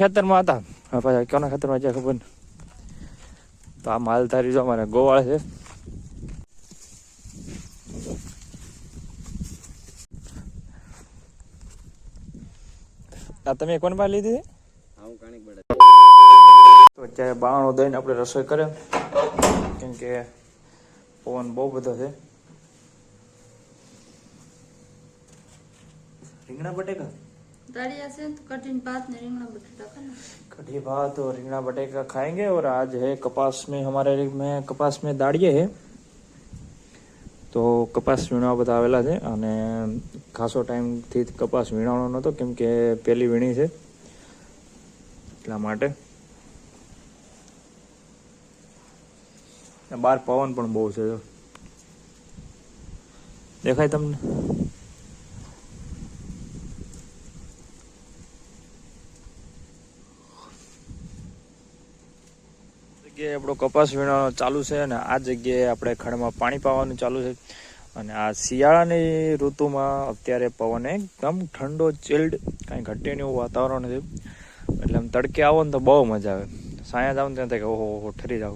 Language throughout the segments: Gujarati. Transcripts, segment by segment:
ખેતરમાં હતા પાછા કોના ખેતરમાં છે ખબર નહીં. તો આ માલધારી જો અમારે ગોવાળ છે. આ તમે કોણ બાર લીધી? તો અત્યારે બાણો દઈને આપણે રસોઈ કરે કેમ કે પવન બહુ બધો છે. રીંગણા બટેકા कढ़ी भात और રીંગણા बटेका खाएंगे. और आज है कपास में हमारे में कपास में दाड़िए है તો કપાસ વીણવા બધા આવેલા છે અને ખાસો ટાઈમથી કપાસ વીણાવાનો નહોતો કેમ કે પહેલી વીણી છે એટલા માટે. બહાર પવન પણ બહુ છે. દેખાય તમને? જગ્યાએ આપણો કપાસ વીણવાનો ચાલુ છે અને આ જગ્યાએ આપણે ખડમાં પાણી પાવાનું ચાલુ છે. અને આ શિયાળાની ઋતુમાં અત્યારે પવન એકદમ ઠંડો ચિલ્ડ, કાંઈ ઘટે નહીં એવું વાતાવરણ છે. એટલે આમ તડકે આવો ને તો બહુ મજા આવે. સાયા જાવ ને ત્યાં થાય કે ઓહો ઠરી જાવ.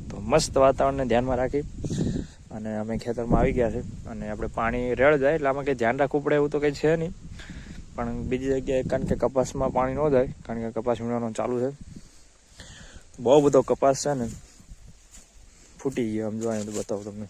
તો મસ્ત વાતાવરણને ધ્યાનમાં રાખી અને અમે ખેતરમાં આવી ગયા છે. અને આપણે પાણી રેળ જાય એટલે આમાં કંઈ ધ્યાન રાખવું પડે એવું તો કંઈ છે નહીં. પણ બીજી જગ્યાએ કારણ કે કપાસમાં પાણી ન જાય કારણ કે કપાસ વીણવાનું ચાલુ છે. બહુ બધો કપાસ છે ને ફૂટી ગયો. આમ જોવા તો બતાવું તમને.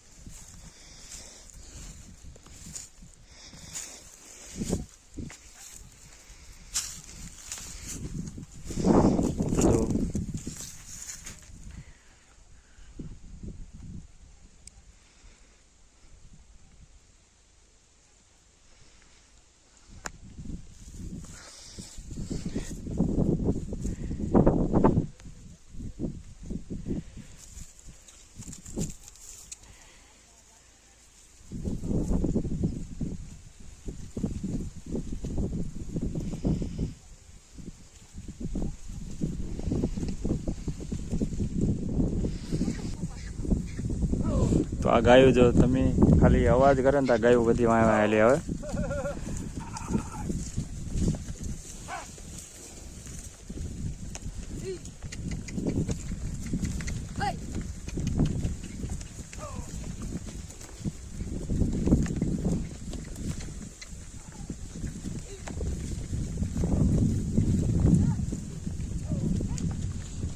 તો આ ગાયો જો તમે ખાલી અવાજ કરે ને તો આ ગાયો બધી વાય આવેલી હવે.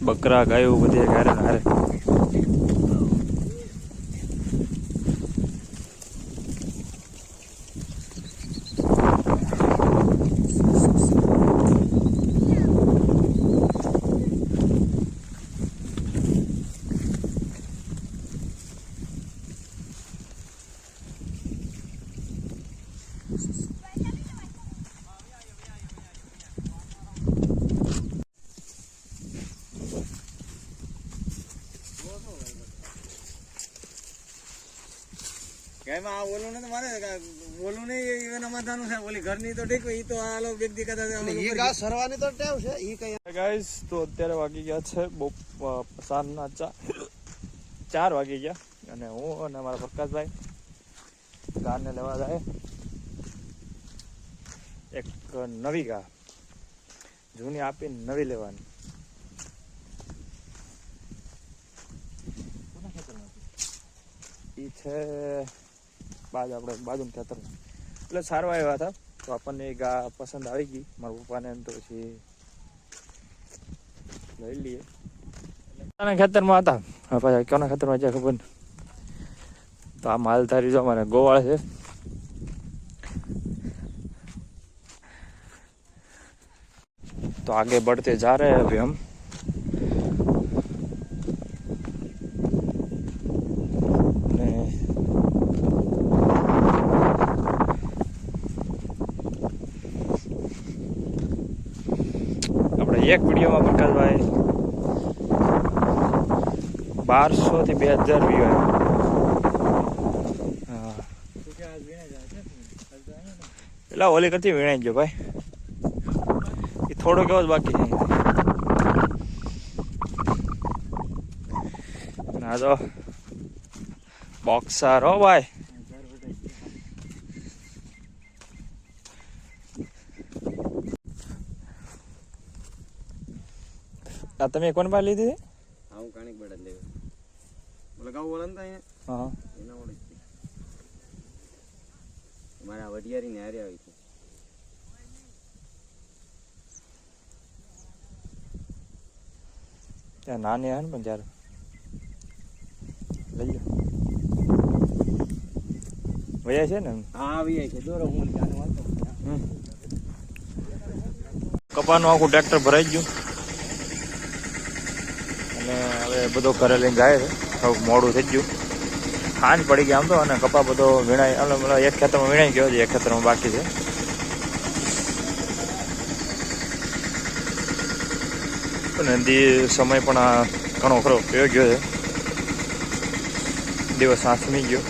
બકરા ગાયો બધી હારે હારે. બોલું ને મારે બોલું નહીં સમાધાન છે. ઓલી ઘરની તો ઠીક એ તો આ લોકો વ્યક્તિગત સરવાની તો ટેવ છે એ કઈ. ગાઈસ તો અત્યારે વાગી ગયા છે સાંજના 4 વાગી ગયા અને હું અને મારા પ્રકાશભાઈ ગાને લેવા જાય. એક નવી ગા જૂની આપીને નવી લેવાની. એ છે આપણે બાજુના ખેતરમાં એટલે સારવા આવ્યા હતા તો આપણને એ ગા પસંદ આવી ગઈ મારા પપ્પાને. તો પછી લઈ લઈએ. ખેતરમાં હતા પાછા કોના ખેતરમાં છે ખબર નહીં. તો આ માલધારી જો અમારે ગોવાળ છે. तो आगे बढ़ते जा रहे हैं अभी हम. આપણે એક વિડીયોમાં પ્રકાશભાઈ 1200 થી 2000 વ્યૂ આવ્યા. પેલા ઓલી કરતી વીણાઈ ગયો ભાઈ. થોડો કેવો જ બાકી છે. ના તો બોક્સર હો ભાઈ. આ તમે કોણ પાસે લીધી હતી? હું કાણિક બળદ લેવું બોલે ગાઉ બોલે ને હા એના ઓળખ મારા વડિયારી ને હારે આવી છે ત્યાં નાની આવે ને પણ જ્યારે લઈ લો વયા છે ને હા આવી છે દોરો હું જાને વાંચો કપાનું આખું ટ્રેક્ટર ભરાઈ ગયું અને હવે બધો ઘરે લઈને જાય છે થોડુંક મોડું થઈ ગયું ખાંજ પડી ગઈ આમ તો અને કપા બધો વીણાય એક ખેતરમાં વીણાઈ ગયો છે એક ખેતરમાં બાકી છે અને સમય પણ ઘણો ખરો પયો ગયો છે દિવસ આથમી ગયો